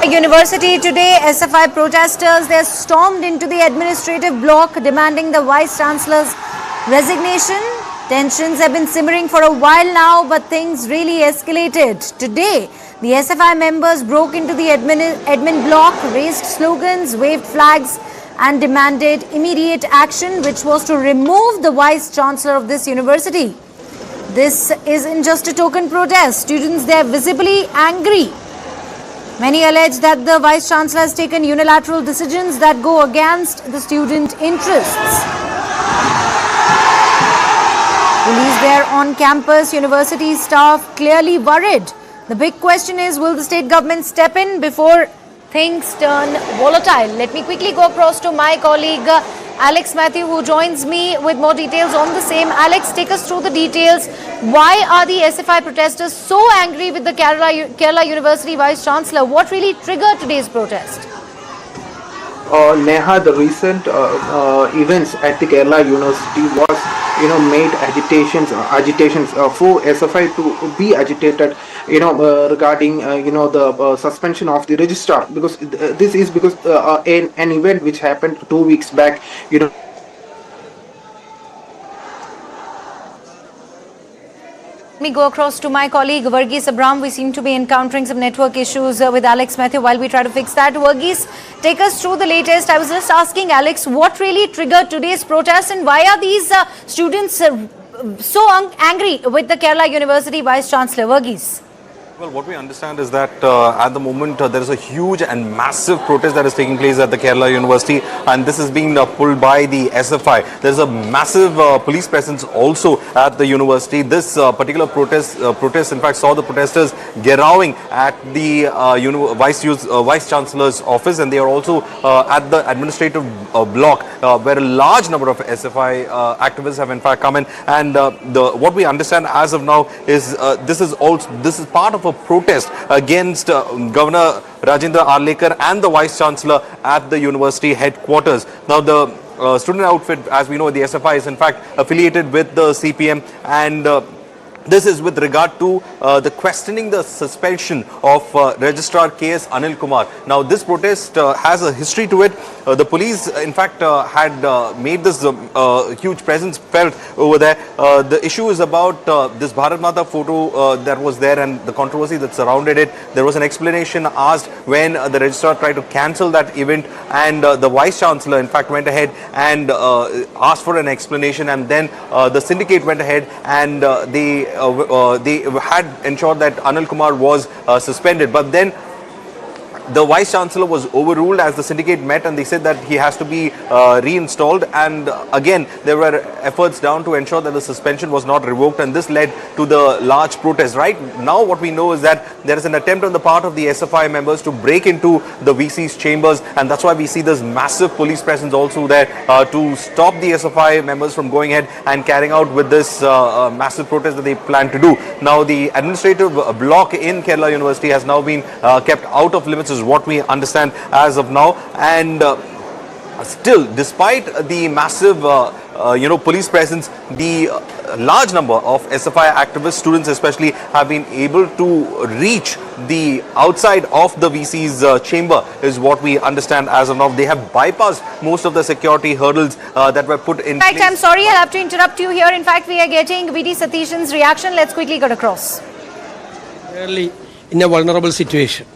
University today, SFI protesters, they stormed into the administrative block demanding the Vice Chancellor's resignation. Tensions have been simmering for a while now, but things really escalated. Today, the SFI members broke into the admin block, raised slogans, waved flags and demanded immediate action, which was to remove the Vice Chancellor of this university. This isn't just a token protest. Students, they are visibly angry. Many allege that the Vice Chancellor has taken unilateral decisions that go against the student interests. Police there on campus, university staff clearly worried. The big question is, will the state government step in before things turn volatile? Let me quickly go across to my colleague Alex Matthew, who joins me with more details on the same. Alex, take us through the details. Why are the SFI protesters so angry with the Kerala University Vice Chancellor? What really triggered today's protest? Neha, the recent events at the Kerala University was, made agitations for SFI to be agitated, regarding, the suspension of the registrar, because this is because an event which happened 2 weeks back, Let me go across to my colleague Varghese Abram. We seem to be encountering some network issues with Alex Matthew while we try to fix that. Varghese, take us through the latest. I was just asking Alex, what really triggered today's protest and why are these students so angry with the Kerala University Vice Chancellor? Varghese. Well, what we understand is that at the moment there is a huge and massive protest that is taking place at the Kerala University, and this is being pulled by the SFI. There is a massive police presence also at the university. This particular protest in fact saw the protesters gearing at the Vice Chancellor's office, and they are also at the administrative block where a large number of SFI activists have in fact come in. And what we understand as of now is this is part of a protest against Governor Rajendra Arlekar and the Vice Chancellor at the university headquarters. Now, the student outfit, as we know, the SFI is in fact affiliated with the CPM, and this is with regard to the questioning the suspension of Registrar K.S. Anil Kumar. Now, this protest has a history to it. The police, in fact, had made this huge presence felt over there. The issue is about this Bharat Mata photo that was there and the controversy that surrounded it. There was an explanation asked when the registrar tried to cancel that event, and the Vice Chancellor, in fact, went ahead and asked for an explanation, and then the syndicate went ahead and they had ensured that Anil Kumar was suspended. But then the Vice Chancellor was overruled as the syndicate met, and they said that he has to be reinstalled. And again, there were efforts down to ensure that the suspension was not revoked, and this led to the large protest. Right now, what we know is that there is an attempt on the part of the SFI members to break into the VC's chambers, and that's why we see this massive police presence also there to stop the SFI members from going ahead and carrying out with this massive protest that they plan to do. Now, the administrative block in Kerala University has now been kept out of limits, is what we understand as of now. And still, despite the massive police presence, the large number of SFI activists, students especially, have been able to reach the outside of the VC's chamber, is what we understand as of now. They have bypassed most of the security hurdles that were put in place. In fact, I'm sorry, I'll have to interrupt you here. In fact, we are getting VD Satishan's reaction. Let's quickly get across. Clearly in a vulnerable situation.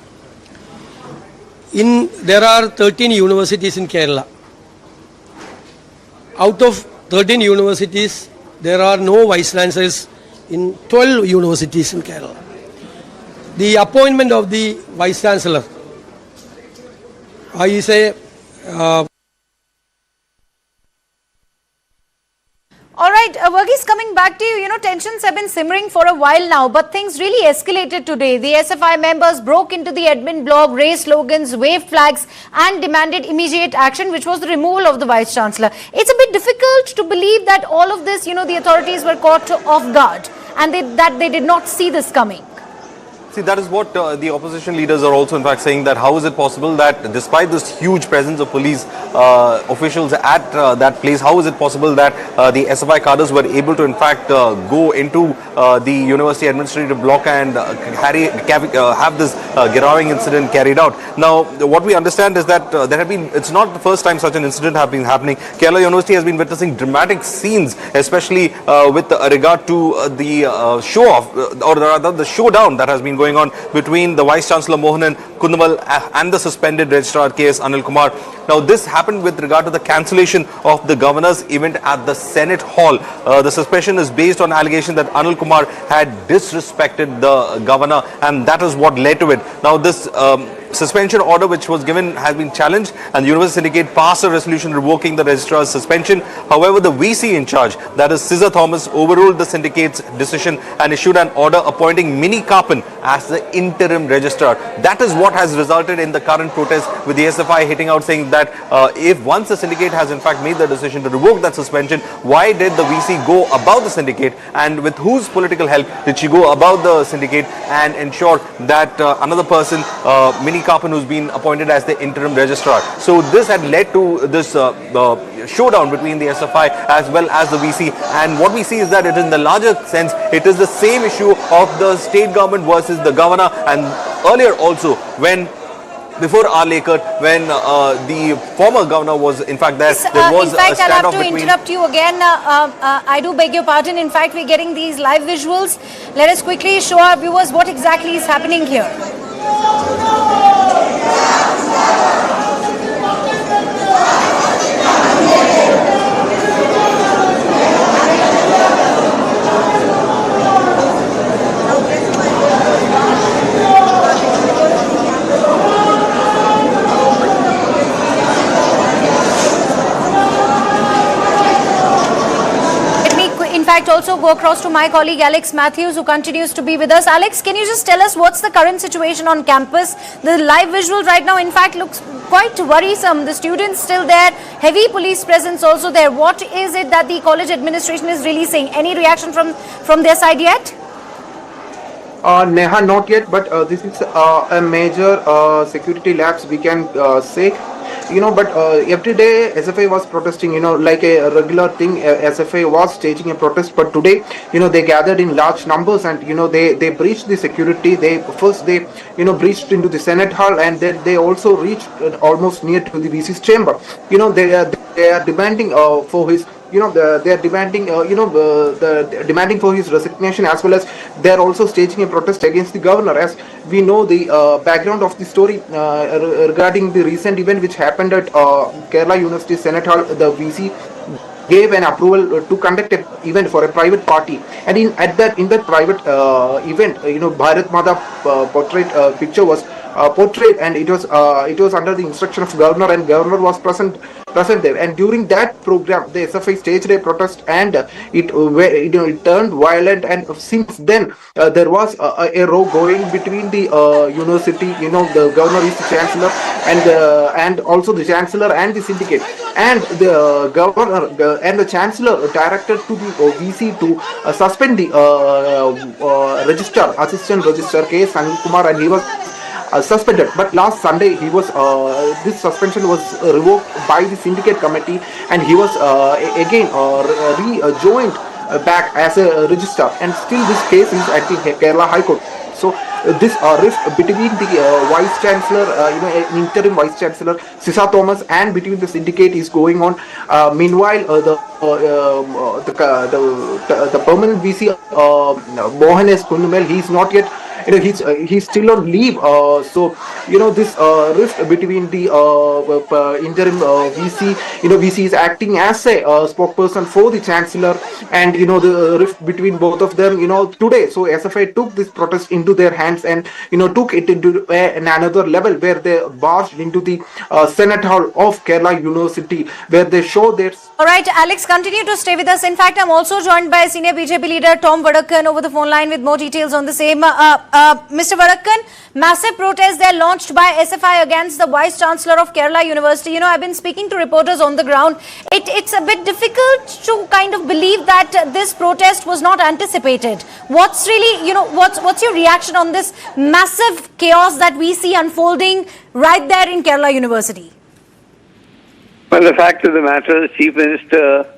There are 13 universities in Kerala. Out of 13 universities, there are no vice chancellors in 12 universities in Kerala. The appointment of the vice chancellor is a All right, Varghese, coming back to you, tensions have been simmering for a while now, but things really escalated today. The SFI members broke into the admin block, raised slogans, waved flags and demanded immediate action, which was the removal of the Vice Chancellor. It's a bit difficult to believe that all of this, the authorities were caught off guard and that they did not see this coming. See, that is what the opposition leaders are also in fact saying, that how is it possible that despite this huge presence of police officials at that place, how is it possible that the SFI cadres were able to in fact go into the university administrative block and have this Girawing incident carried out. Now, what we understand is that it's not the first time such an incident has been happening. Kerala University has been witnessing dramatic scenes, especially with regard to the show-off, or rather the showdown that has been going on between the Vice Chancellor Mohanan Kundamal and the suspended Registrar K.S. Anil Kumar. Now, this happened with regard to the cancellation of the governor's event at the Senate Hall. The suspension is based on allegation that Anil Kumar had disrespected the governor, and that is what led to it. Now, this suspension order which was given has been challenged, and the University Syndicate passed a resolution revoking the registrar's suspension. However, the VC in charge, that is Cesar Thomas, overruled the syndicate's decision and issued an order appointing Mini Karpan as the interim registrar. That is what has resulted in the current protest, with the SFI hitting out saying that if once the syndicate has in fact made the decision to revoke that suspension, why did the VC go above the syndicate, and with whose political help did she go above the syndicate and ensure that another person, Mini Karpan, who's been appointed as the interim registrar. So this had led to this showdown between the SFI as well as the VC, and what we see is that it is in the larger sense, it is the same issue of the state government versus the governor. And earlier also, when before our Lekar, when the former governor was in fact there, there was in fact, a standoff I'll have to between... interrupt you again. I do beg your pardon. In fact, we're getting these live visuals. Let us quickly show our viewers what exactly is happening here. Also go across to my colleague Alex Matthews, who continues to be with us. Alex, can you just tell us what's the current situation on campus? The live visual right now in fact looks quite worrisome. The students still there, heavy police presence also there. What is it that the college administration is really saying? Any reaction from their side yet? Neha, not yet, but this is a major security lapse, we can say. But every day SFI was protesting, like a regular thing. SFI was staging a protest, but today, they gathered in large numbers, and they breached the security. They breached into the Senate Hall, and then they also reached almost near to the VC's chamber. They are demanding for his they are demanding demanding for his resignation, as well as they are also staging a protest against the governor. As we know the background of the story regarding the recent event which happened at Kerala University Senate Hall, the VC gave an approval to conduct an event for a private party, and in that private event, Bharat Mata portrait picture was portrayed, and it was under the instruction of governor, and governor was present there. And during that program, the SFI staged a protest, and it turned violent. And since then, there was a row going between the university. The governor is the chancellor, and also the chancellor and the syndicate, and the governor and the chancellor directed to the VC to suspend the assistant registrar K.S. Anil Kumar, and he was suspended. But last Sunday, he was this suspension was revoked by the syndicate committee, and he was again rejoined back as a registrar, and still this case is at the Kerala High Court. So this rift between the vice chancellor, interim vice chancellor Cesar Thomas, and between the syndicate is going on. Meanwhile, the permanent VC Mohanan Kundamal, he is not yet. He's still on leave. So this rift between the interim VC, VC is acting as a spokesperson for the chancellor, and the rift between both of them, today. So SFI took this protest into their hands, and took it into another level, where they barged into the Senate Hall of Kerala University, where they show their... All right, Alex, continue to stay with us. In fact, I'm also joined by senior BJP leader Tom Vadakan over the phone line with more details on the same. Mr. Varakan, massive protests they are launched by SFI against the Vice Chancellor of Kerala University. You know, I've been speaking to reporters on the ground. It's a bit difficult to kind of believe that this protest was not anticipated. What's really, you know, what's your reaction on this massive chaos that we see unfolding right there in Kerala University? Well, the fact of the matter is, Chief Minister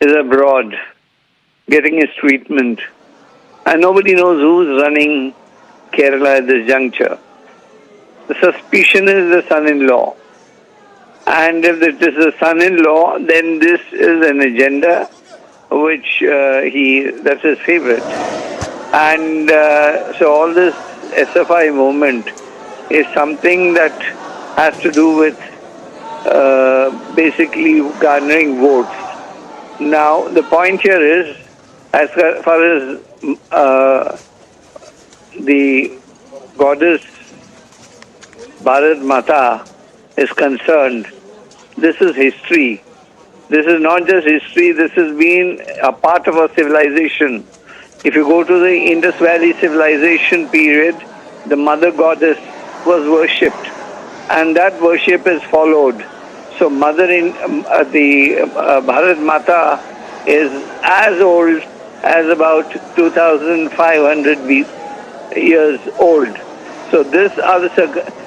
is abroad getting his treatment, and nobody knows who's running Kerala at this juncture. The suspicion is the son-in-law. And if it is the son-in-law, then this is an agenda which that's his favorite. And so all this SFI movement is something that has to do with basically garnering votes. Now, the point here is, as far as the goddess Bharat Mata is concerned, this is history. This is not just history, this has been a part of our civilization. If you go to the Indus Valley civilization period, the mother goddess was worshipped, and that worship is followed. So Bharat Mata is as old as about 2,500 years old. So this are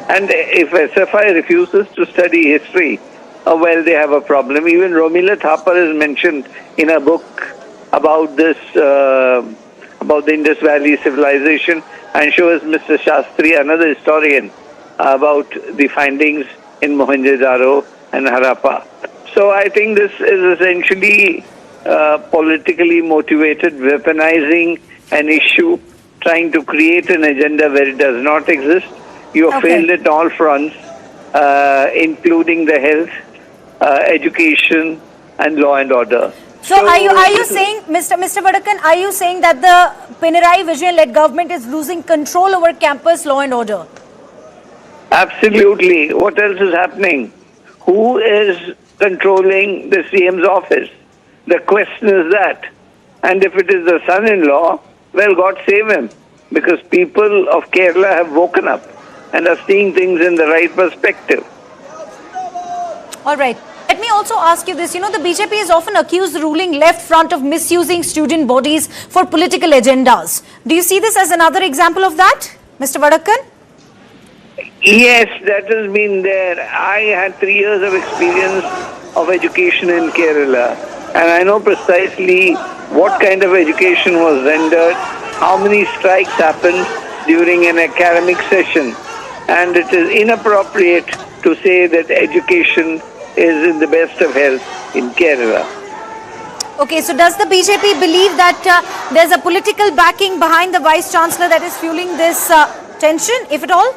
and if SFI refuses to study history, well, they have a problem. Even Romila Thapar is mentioned in a book about this, about the Indus Valley civilization, and shows Mr. Shastri, another historian, about the findings in Mohenjo-daro and Harappa. So I think this is essentially politically motivated, weaponizing an issue, trying to create an agenda where it does not exist. You have failed at all fronts, including the health, education, and law and order. So are you saying, Mr. Varakan, are you saying that the Pinarayi Vijayan-led government is losing control over campus law and order? Absolutely. What else is happening? Who is controlling the CM's office? The question is that. And if it is the son-in-law, well, God save him. Because people of Kerala have woken up and are seeing things in the right perspective. All right. Let me also ask you this. You know, the BJP has often accused the ruling left front of misusing student bodies for political agendas. Do you see this as another example of that, Mr. Varakan? Yes, that has been there. I had 3 years of experience of education in Kerala, and I know precisely what kind of education was rendered, how many strikes happened during an academic session, and it is inappropriate to say that education is in the best of health in Kerala. Okay, so does the BJP believe that there's a political backing behind the Vice Chancellor that is fueling this tension, if at all?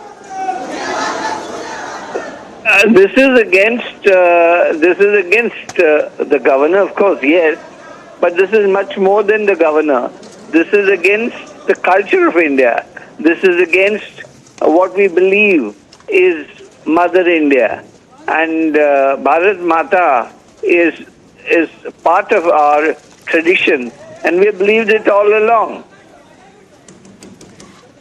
This is against the governor, of course, yes, but this is much more than the governor. This is against the culture of India. This is against what we believe is Mother India. And Bharat Mata is part of our tradition, and we have believed it all along.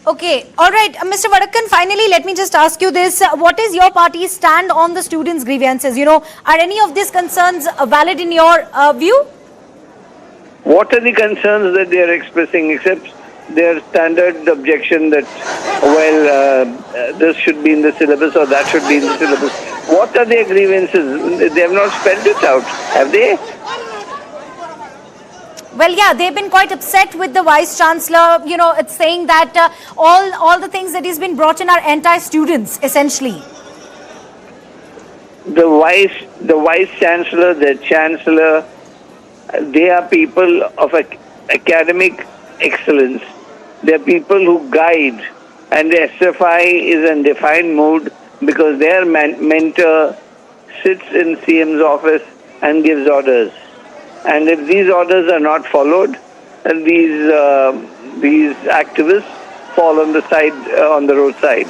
Okay, all right. Mr. Varakan, finally, let me just ask you this. What is your party's stand on the students' grievances? You know, are any of these concerns valid in your view? What are the concerns that they are expressing, except their standard objection that, well, this should be in the syllabus or that should be in the syllabus? What are their grievances? They have not spelled it out, have they? Well, yeah, they've been quite upset with the Vice Chancellor. You know, it's saying that all the things that he's been brought in are anti-students, essentially. The Vice Chancellor, the Chancellor, they are people of academic excellence. They are people who guide, and the SFI is in defined mood because their mentor sits in CM's office and gives orders. And if these orders are not followed, these activists fall on the roadside.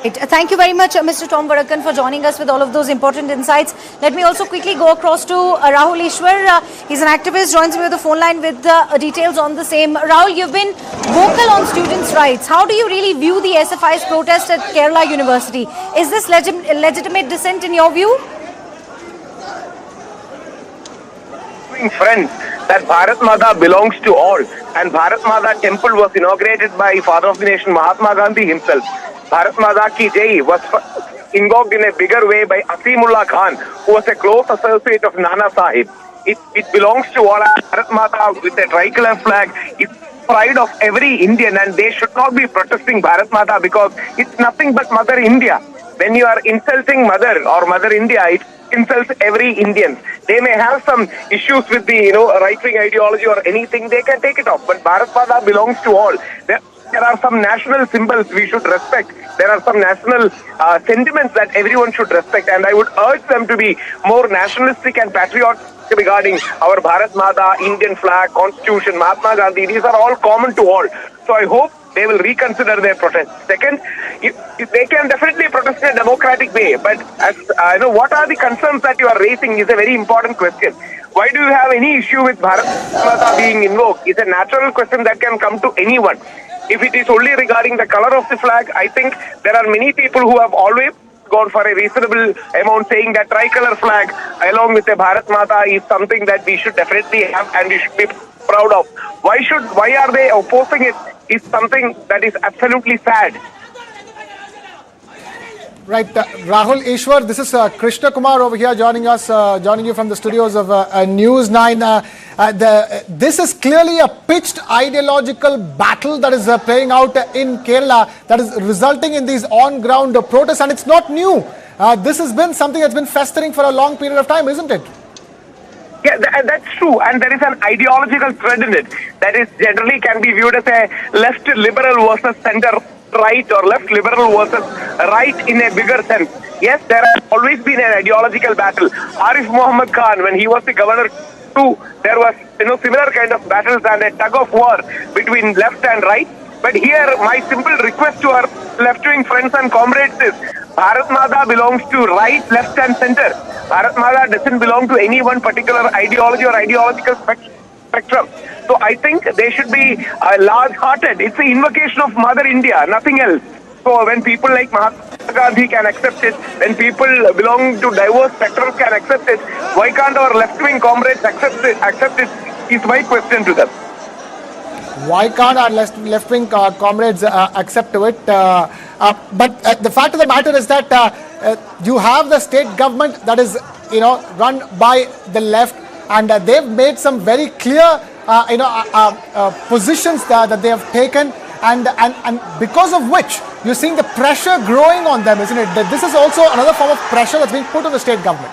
Thank you very much, Mr. Tom Varakan, for joining us with all of those important insights. Let me also quickly go across to Rahul Ishwar. He's an activist, joins me with the phone line with details on the same. Rahul, you've been vocal on students' rights. How do you really view the SFI's protest at Kerala University? Is this legitimate dissent in your view? Friends, that Bharat Mata belongs to all, and Bharat Mata temple was inaugurated by Father of the Nation Mahatma Gandhi himself. Bharat Mata Ki Jai was invoked in a bigger way by Asimullah Khan, who was a close associate of Nana Sahib. It belongs to all. Bharat Mata with a tricolor flag is pride of every Indian, and they should not be protesting Bharat Mata because it's nothing but Mother India. When you are insulting Mother or Mother India, it insults every Indian. They may have some issues with the right-wing ideology or anything, they can take it off. But Bharat Mata belongs to all. There are some national symbols we should respect. There are some national sentiments that everyone should respect, and I would urge them to be more nationalistic and patriotic regarding our Bharat Mata, Indian flag, Constitution, Mahatma Gandhi. These are all common to all. So I hope they will reconsider their protest. Second, if they can definitely protest in a democratic way, but what are the concerns that you are raising is a very important question. Why do you have any issue with Bharat Mata being invoked? It's a natural question that can come to anyone. If it is only regarding the color of the flag, I think there are many people who have always gone for a reasonable amount, saying that tricolor flag along with the Bharat Mata is something that we should definitely have and we should be proud of. Why are they opposing it is something that is absolutely sad. Right, Rahul Ishwar, this is Krishna Kumar over here joining you from the studios of News9. This is clearly a pitched ideological battle that is playing out in Kerala, that is resulting in these on-ground protests, and it's not new. This has been something that's been festering for a long period of time, isn't it? Yeah, that's true, and there is an ideological thread in it that is generally can be viewed as a left liberal versus center right, or left liberal versus right in a bigger sense. Yes, there has always been an ideological battle. Arif Muhammad Khan, when he was the governor too, there was similar kind of battles and a tug of war between left and right. But here, my simple request to our left-wing friends and comrades is, Bharat Mata belongs to right, left and center. Bharat Mata doesn't belong to any one particular ideology or ideological spectrum. So I think they should be large-hearted. It's the invocation of Mother India, nothing else. So when people like Mahatma Gandhi can accept it, when people belong to diverse spectrums can accept it, why can't our left-wing comrades accept it is my question to them. Why can't our left-wing comrades accept to it? But the fact of the matter is that you have the state government that is, run by the left, and they've made some very clear, positions that they have taken, and because of which you're seeing the pressure growing on them, isn't it? That this is also another form of pressure that's being put on the state government.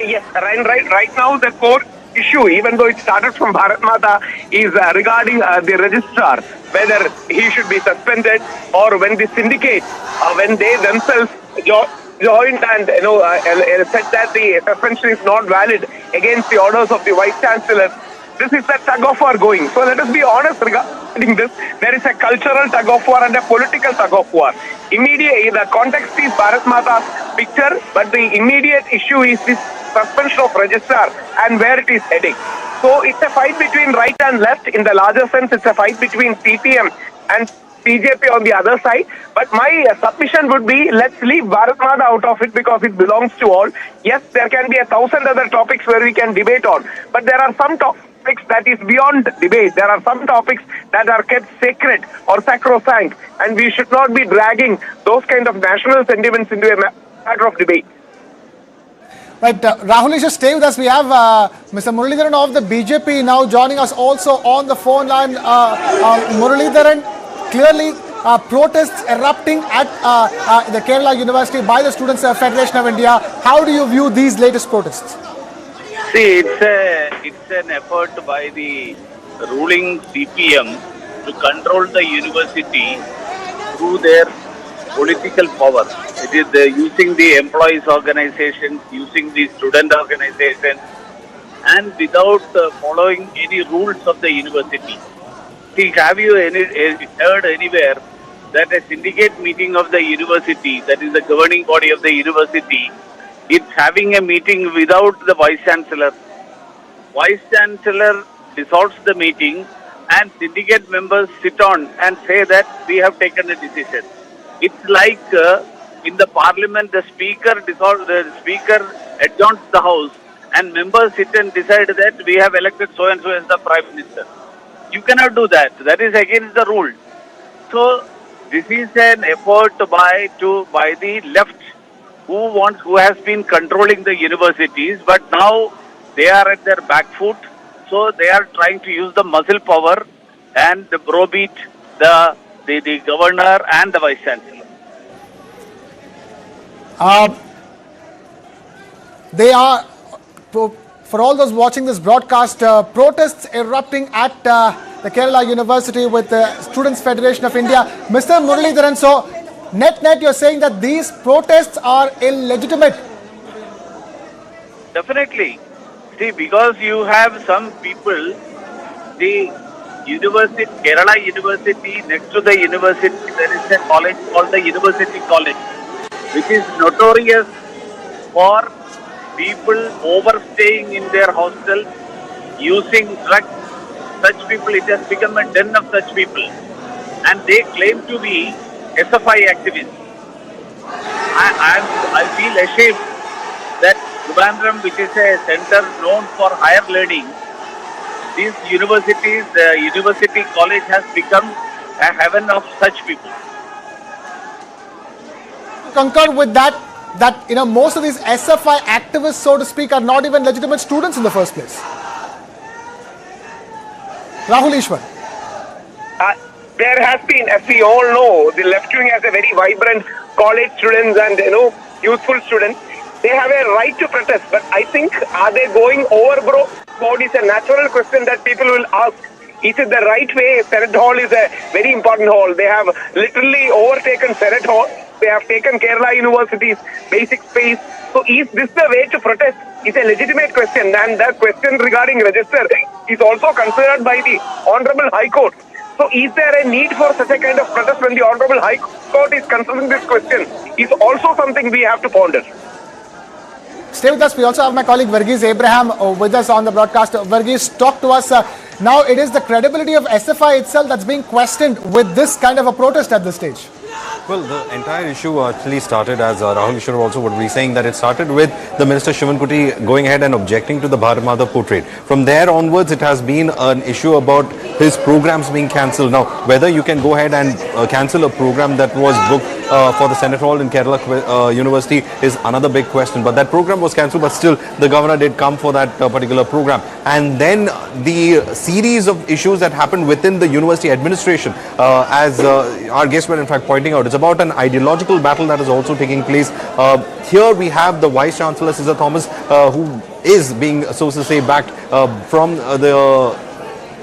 Yes, right now the core issue, even though it started from Bharat Mata, is regarding the registrar, whether he should be suspended, or when the syndicate, when they themselves joined and said that the suspension is not valid against the orders of the Vice Chancellor. This is the tug of war going. So let us be honest regarding this. There is a cultural tug of war and a political tug of war. Immediately, the context is Bharat Mata's picture, but the immediate issue is this suspension of registrar and where it is heading. So it's a fight between right and left. In the larger sense, it's a fight between CPM and BJP on the other side. But my submission would be, let's leave Bharat Mata out of it because it belongs to all. Yes, there can be 1,000 other topics where we can debate on. But there are some topics that is beyond debate. There are some topics that are kept sacred or sacrosanct. And we should not be dragging those kind of national sentiments into a matter of debate. Right, Rahul, just stay with us. We have Mr. Muralidharan of the BJP now joining us also on the phone line. Muralidharan, clearly protests erupting at the Kerala University by the Students' Federation of India. How do you view these latest protests? See, it's an effort by the ruling CPM to control the university through their political power. It is using the employees' organization, using the student organization, and without following any rules of the university. See, have you heard anywhere that a syndicate meeting of the university, that is the governing body of the university, it's having a meeting without the Vice Chancellor. Vice Chancellor dissolves the meeting and syndicate members sit on and say that we have taken a decision. It's like in the parliament, the speaker adjourns the house and members sit and decide that we have elected so and so as the prime minister. You cannot do that. That is against the rule. So this is an effort by the left who has been controlling the universities, but now they are at their back foot. So they are trying to use the muscle power and browbeat the governor and the vice chancellor. They are, for all those watching this broadcast, protests erupting at the Kerala University with the Students' Federation of India. Mr. Muralidharan, so net you're saying that these protests are illegitimate. Definitely. See, because you have some people, the university, Kerala University, next to the university, there is a college called the University College, which is notorious for people overstaying in their hostels, using drugs. Such people, it has become a den of such people. And they claim to be SFI activists. I feel ashamed that Trivandrum, which is a center known for higher learning, these universities, the University College has become a heaven of such people. Concur with that most of these SFI activists, so to speak, are not even legitimate students in the first place. Rahul Ishwar. There has been, as we all know, the left wing has a very vibrant college students and youthful students. They have a right to protest, but I think, are they going overboard? Is a natural question that people will ask. Is it the right way? Senate Hall is a very important hall. They have literally overtaken Senate Hall. They have taken Kerala University's basic space. So is this the way to protest? It's a legitimate question, and the question regarding register is also considered by the Honorable High Court. So is there a need for such a kind of protest when the Honorable High Court is considering this question? Is also something we have to ponder. Stay with us. We also have my colleague Varghese Abraham with us on the broadcast. Varghese, talk to us. Now it is the credibility of SFI itself that's being questioned with this kind of a protest at this stage. Well, the entire issue actually started, as Rahul Ishwar also would be saying, that it started with the Minister Shivankuti going ahead and objecting to the Bharat Mata portrait. From there onwards, it has been an issue about his programs being cancelled. Now, whether you can go ahead and cancel a program that was booked for the Senate Hall in Kerala University is another big question. But that program was cancelled, but still the governor did come for that particular program. And then the series of issues that happened within the university administration, as our guests were in fact pointing out, it's about an ideological battle that is also taking place. Here we have the Vice Chancellor, Cesar Thomas, who is being, so to say, backed from the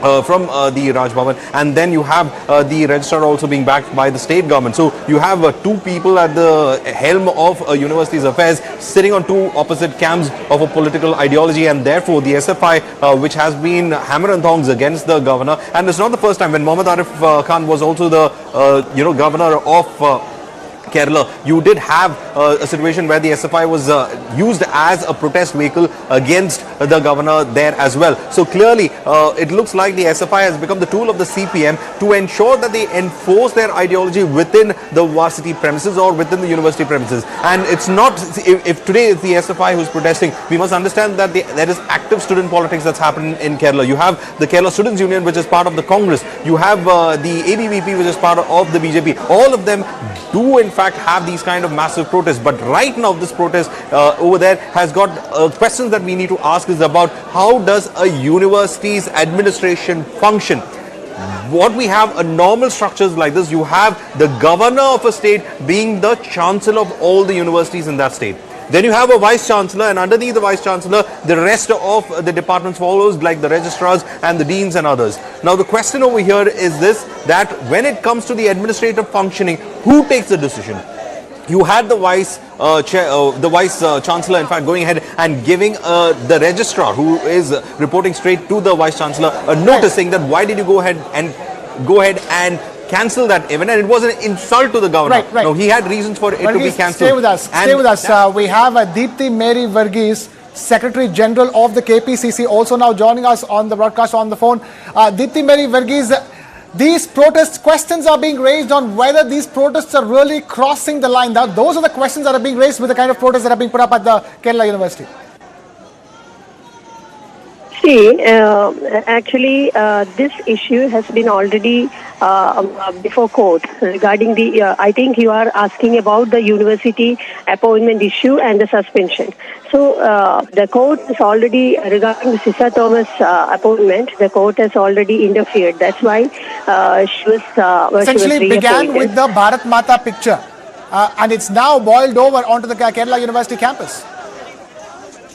Raj Bhavan, and then you have the registrar also being backed by the state government. So you have two people at the helm of university's affairs sitting on two opposite camps of a political ideology, and therefore the SFI, which has been hammer and thongs against the governor, and it's not the first time. When Mohammad Arif Khan was also the governor of Kerala, you did have a situation where the SFI was used as a protest vehicle against the governor there as well. So clearly, it looks like the SFI has become the tool of the CPM to ensure that they enforce their ideology within the varsity premises or within the university premises. And it's not, if today it's the SFI who's protesting, we must understand that there is active student politics that's happening in Kerala. You have the Kerala Students' Union, which is part of the Congress. You have the ABVP, which is part of the BJP. All of them do in fact have these kind of massive protests, but right now this protest over there has got questions that we need to ask is about how does a university's administration function. What we have, a normal structures like this, you have the governor of a state being the chancellor of all the universities in that state. Then you have a vice chancellor, and underneath the vice chancellor, the rest of the departments follows, like the registrars and the deans and others. Now the question over here is this, that when it comes to the administrative functioning, who takes the decision? You had the vice chancellor, in fact, going ahead and giving the registrar, who is reporting straight to the vice chancellor, a notice saying that why did you go ahead and cancel that event, and it was an insult to the governor. Right. No, he had reasons for it to be cancelled. Stay with us. We have Deepthi Mary Varghese, Secretary General of the KPCC, also now joining us on the broadcast on the phone. Deepthi Mary Varghese, these protests, questions are being raised on whether these protests are really crossing the line. Those are the questions that are being raised with the kind of protests that are being put up at the Kerala University. See, actually, this issue has been already before court regarding the, I think you are asking about the university appointment issue and the suspension. So, the court is already, regarding the Sisa Thomas appointment, the court has already interfered. That's why she was essentially began with the Bharat Mata picture and it's now boiled over onto the Kerala University campus.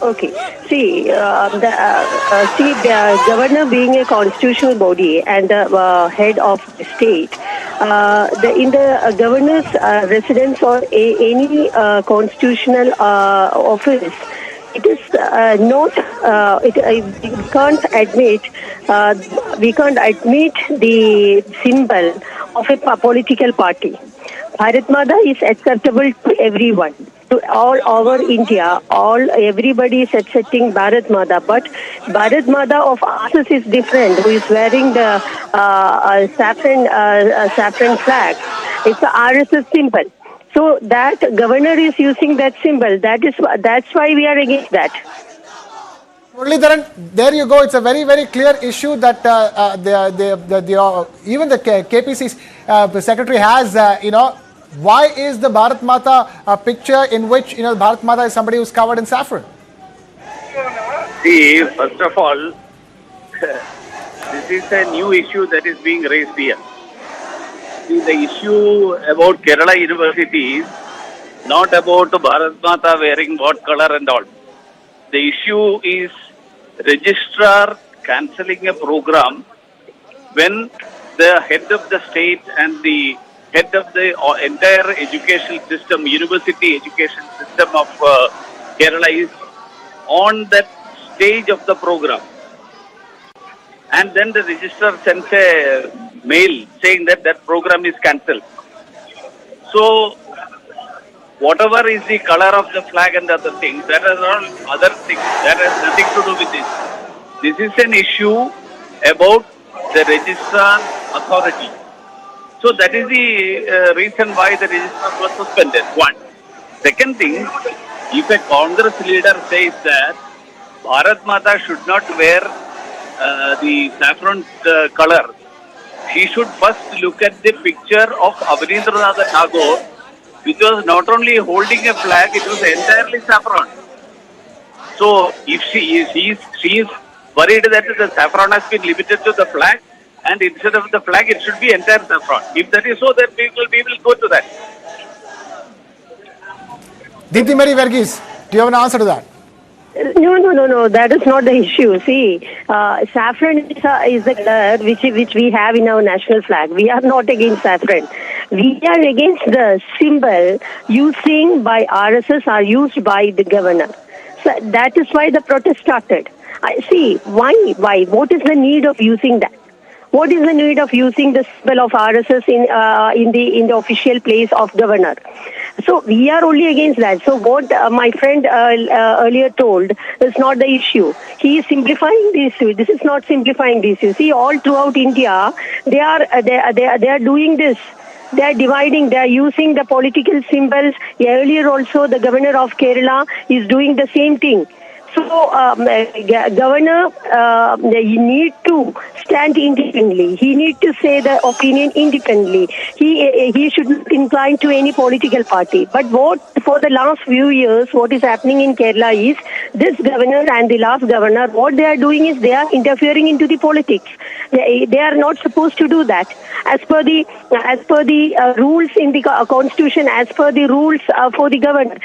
Okay. See, the governor being a constitutional body and the head of the state, in the governor's residence or any constitutional office, it is not. We can't admit the symbol of a political party. Bharat Mata is acceptable to everyone. To all over India, everybody is accepting Bharat Mata, but Bharat Mata of RSS is different. Who is wearing the saffron flag? It's the RSS symbol. So that governor is using that symbol. That's why we are against that. Muralidharan, there you go. It's a very, very clear issue that even the KPCC secretary has, why is the Bharat Mata picture in which, Bharat Mata is somebody who's covered in saffron? See, first of all, this is a new issue that is being raised here. See, the issue about Kerala University is not about Bharat Mata wearing what color and all. The issue is registrar cancelling a program when the head of the state and the head of the entire educational system, university education system of Kerala is on that stage of the program. And then the registrar sends a mail saying that that program is cancelled. So, whatever is the color of the flag and other things, that are all other things. That has nothing to do with this. This is an issue about the registrar authority. So that is the reason why the registrar was suspended. One. Second thing, if a Congress leader says that Bharat Mata should not wear the saffron color, he should first look at the picture of Abanindranath Tagore, which was not only holding a flag, it was entirely saffron. So if she is worried that the saffron has been limited to the flag, and instead of the flag, it should be entire saffron. If that is so, then we will go to that. Deepthi Mary Varghese, do you have an answer to that? No. That is not the issue. See, saffron is the color which we have in our national flag. We are not against saffron. We are against the symbol using by RSS or used by the governor. So that is why the protest started. See, why? What is the need of using that? What is the need of using the symbol of RSS in the official place of governor? So we are only against that. So what my friend earlier told is not the issue. He is simplifying the issue. This is not simplifying the issue. See, all throughout India, they are doing this. They are dividing. They are using the political symbols. Earlier also, the governor of Kerala is doing the same thing. So, governor, you need to stand independently. He need to say the opinion independently. He should not incline to any political party. But for the last few years, what is happening in Kerala is this governor and the last governor, what they are doing is they are interfering into the politics. They are not supposed to do that. As per the rules in the constitution, as per the rules for the governor,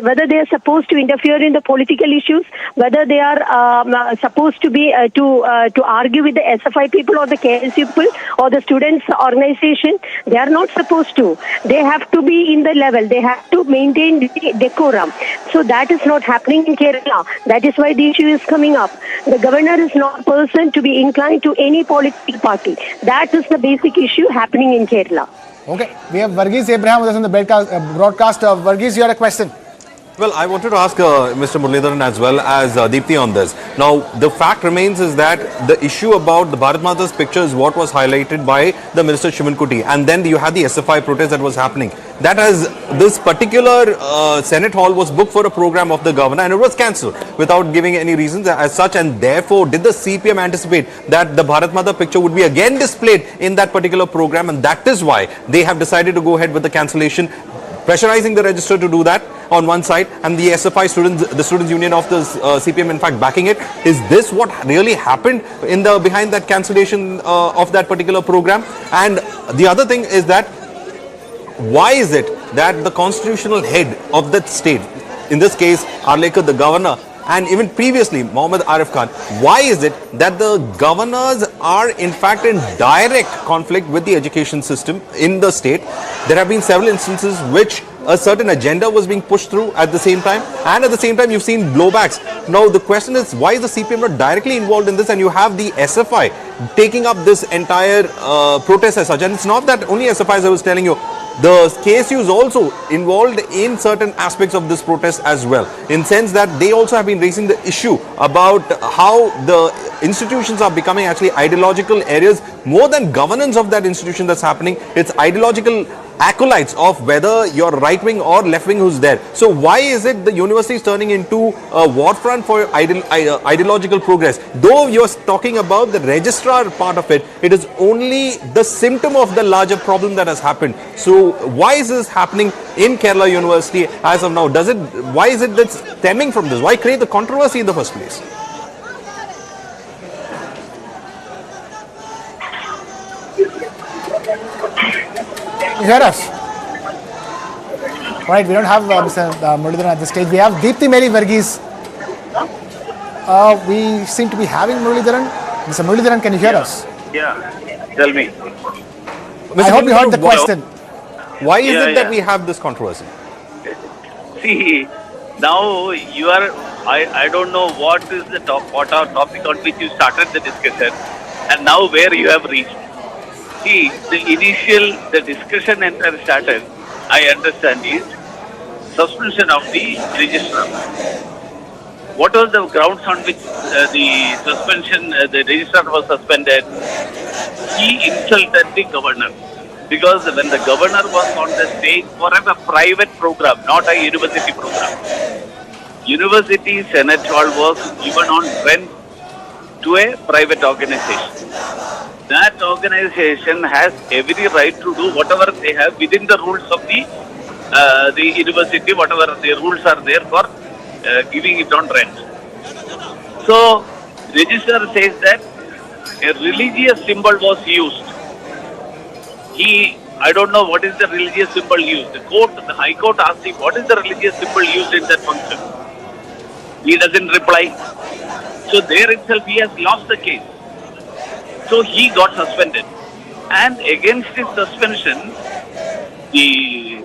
whether they are supposed to interfere in the political issues, whether they are supposed to be to argue with the SFI people or the KS people or the students organization, they are not supposed to. They have to be in the level. They have to maintain the decorum. So that is not happening in Kerala. That is why the issue is coming up. The governor is not a person to be inclined to any political party. That is the basic issue happening in Kerala. Okay, we have Varghese Abraham with us on the broadcast. Varghese, you had a question. Well, I wanted to ask Mr. Muralidharan as well as Deepthi on this. Now, the fact remains is that the issue about the Bharat Mata's picture is what was highlighted by the Minister Shivankutty, and then you had the SFI protest that was happening. That has, this particular Senate hall was booked for a program of the governor and it was cancelled without giving any reasons as such, and therefore did the CPM anticipate that the Bharat Mata picture would be again displayed in that particular program, and that is why they have decided to go ahead with the cancellation, pressurizing the register to do that on one side, and the SFI students, the students union of the CPM in fact backing it. Is this what really happened in the behind that cancellation of that particular program? And the other thing is that why is it that the constitutional head of that state, in this case Arlekar, the governor, and even previously Mohammad Arif Khan, why is it that the governors are in fact in direct conflict with the education system in the state? There have been several instances which a certain agenda was being pushed through at the same time, and at the same time you've seen blowbacks. Now the question is, why is the CPM not directly involved in this, and you have the SFI taking up this entire protest as such? And it's not that only SFI, as I was telling you, the KSU is also involved in certain aspects of this protest as well, in sense that they also have been raising the issue about how the institutions are becoming actually ideological areas. More than governance of that institution that's happening, it's ideological acolytes of whether you're right wing or left wing who's there. So why is it the university is turning into a war front for ideological progress? Though you're talking about the registrar part of it, it is only the symptom of the larger problem that has happened. So why is this happening in Kerala University as of now? Why is it that's stemming from this? Why create the controversy in the first place? You hear us? Right, we don't have Mr. Muralidharan at this stage. We have Deepthi Mary Varghese. We seem to be having Muralidharan. Mr. Muralidharan, can you hear us? Yeah, tell me. I hope you heard the question. Why is it that we have this controversy? See, now you are, I don't know what is the topic on which you started the discussion, and now where you have reached. See, the discussion entire started, I understand, is suspension of the registrar. What was the grounds on which the suspension, the registrar was suspended? He insulted the governor. Because when the governor was on the stage for a private program, not a university program, University Senate Hall was given on rent to a private organization. That organization has every right to do whatever they have within the rules of the university, whatever the rules are there for giving it on rent. So, registrar says that a religious symbol was used. I don't know what is the religious symbol used. The High Court asked him, what is the religious symbol used in that function? He doesn't reply. So there itself he has lost the case. So he got suspended. And against his suspension, the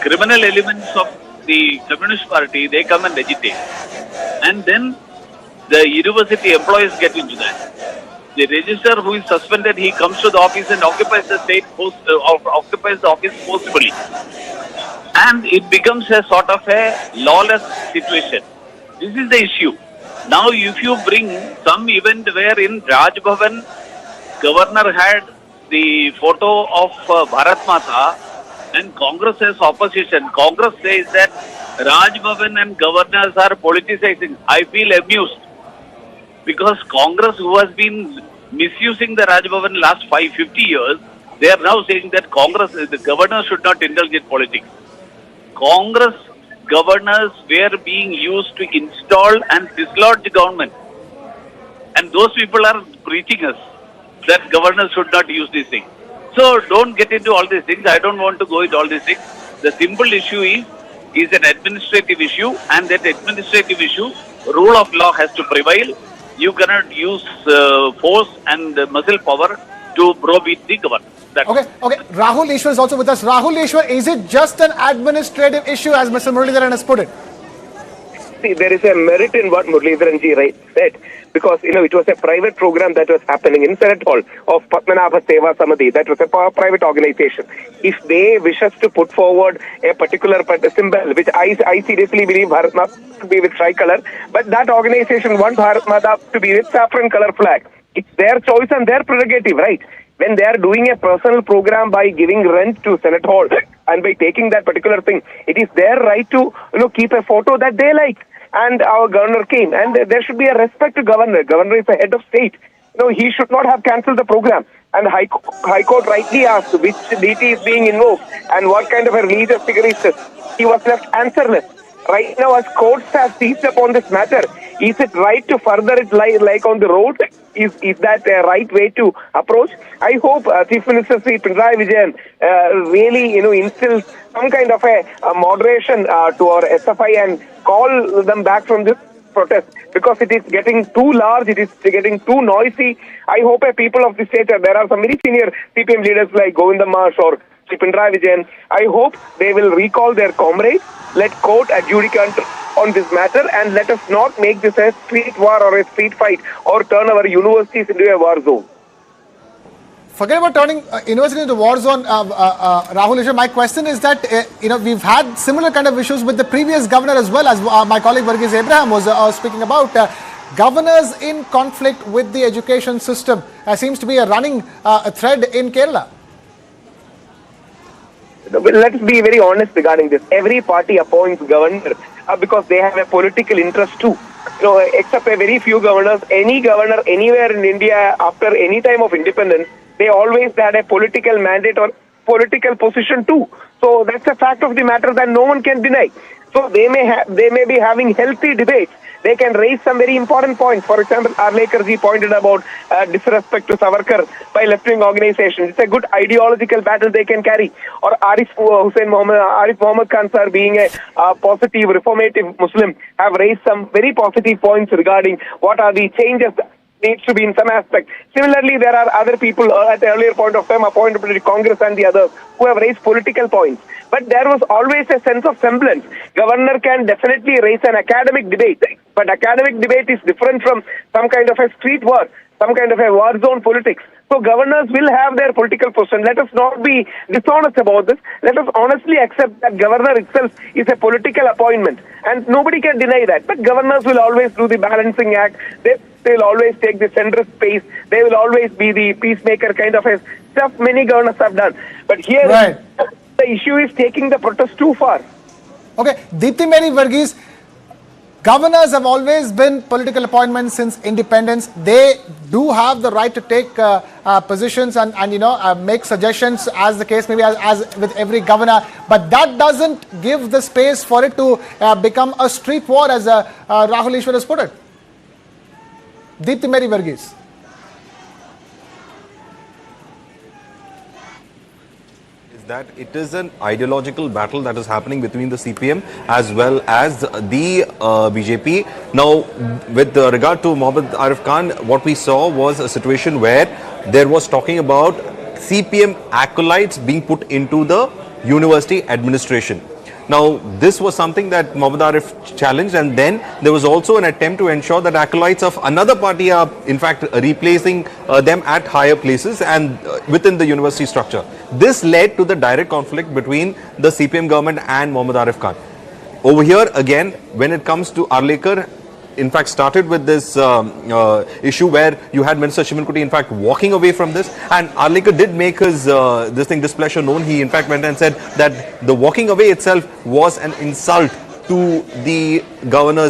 criminal elements of the Communist Party, they come and agitate. And then the university employees get into that. The registrar who is suspended, he comes to the office and occupies the occupies the office forcibly. And it becomes a sort of a lawless situation. This is the issue. Now, if you bring some event where in Raj Bhavan, governor had the photo of Bharat Mata and Congress as opposition, Congress says that Raj Bhavan and governors are politicizing. I feel amused because Congress, who has been misusing the Raj Bhavan last 50 years, they are now saying that Congress, the governor should not indulge in politics. Congress governors were being used to install and dislodge the government. And those people are preaching us that governors should not use these things. So don't get into all these things. I don't want to go into all these things. The simple issue is an administrative issue, and that administrative issue, rule of law has to prevail. You cannot use force and muscle power to browbeat the government. Okay. Rahul Ishwar is also with us. Rahul Ishwar, is it just an administrative issue as Mr. Muralidharan has put it? See, there is a merit in what Muralidharanji said, because, it was a private program that was happening in Senate Hall of Padmanabha Seva Samadhi. That was a private organization. If they wish us to put forward a particular symbol, which I seriously believe Bharat Mata to be with tricolor, but that organization wants Bharat Mata to be with saffron color flag. It's their choice and their prerogative, right? When they are doing a personal program by giving rent to Senate Hall and by taking that particular thing, it is their right to, keep a photo that they like. And our governor came, and there should be a respect to governor. Governor is the head of state. He should not have cancelled the program. And High Court rightly asked which deity is being invoked and what kind of a religious figure is this. He was left answerless. Right now, as courts have seized upon this matter, is it right to further it like on the road? Is that a right way to approach? I hope Chief Minister Sri Pinarayi Vijayan really, instills some kind of a moderation to our SFI and call them back from this protest, because it is getting too large, it is getting too noisy. I hope people of the state, there are some very senior CPM leaders like Govinda Marsh or Pinarayi Vijayan, I hope they will recall their comrades, let court adjudicate on this matter, and let us not make this a street war or a street fight or turn our universities into a war zone. Forget about turning university into a war zone, Rahul Ishwar. My question is that, we've had similar kind of issues with the previous governor as well, as my colleague Varghese Abraham was speaking about. Governors in conflict with the education system seems to be a running thread in Kerala. Let's be very honest regarding this. Every party appoints governor because they have a political interest too. Except a very few governors, any governor anywhere in India after any time of independence, they always had a political mandate or political position too. So that's a fact of the matter that no one can deny. So they may be having healthy debates. They can raise some very important points. For example, Arlekarji pointed about disrespect to Savarkar by left-wing organizations. It's a good ideological battle they can carry. Or Arif Muhammad Khan sir, being a positive, reformative Muslim, have raised some very positive points regarding what are the changes needs to be in some aspect. Similarly, there are other people at the earlier point of time appointed to the Congress and the others who have raised political points. But there was always a sense of semblance. Governor can definitely raise an academic debate, but academic debate is different from some kind of a street war, some kind of a war zone politics. So governors will have their political position. Let us not be dishonest about this. Let us honestly accept that governor itself is a political appointment, and nobody can deny that. But governors will always do the balancing act. They will always take the centrist space. They will always be the peacemaker kind of a stuff many governors have done. But here, right, the issue is taking the protest too far. Okay, Deepti Mary Varghese, governors have always been political appointments since independence. They do have the right to take positions and make suggestions, as the case may be, as with every governor. But that doesn't give the space for it to become a street war, as Rahul Ishwar has put it. Deepti Mary Varghese. That it is an ideological battle that is happening between the CPM as well as the BJP. Now, with regard to Mohammad Arif Khan, what we saw was a situation where there was talking about CPM acolytes being put into the university administration. Now, this was something that Mohammad Arif challenged, and then there was also an attempt to ensure that acolytes of another party are in fact replacing them at higher places and within the university structure. This led to the direct conflict between the CPM government and Mohammad Arif Khan. Over here again, when it comes to Arlekar, in fact started with this issue where you had Minister Shivankutty in fact walking away from this, and Arlekar did make his displeasure known. He in fact went and said that the walking away itself was an insult to the governor's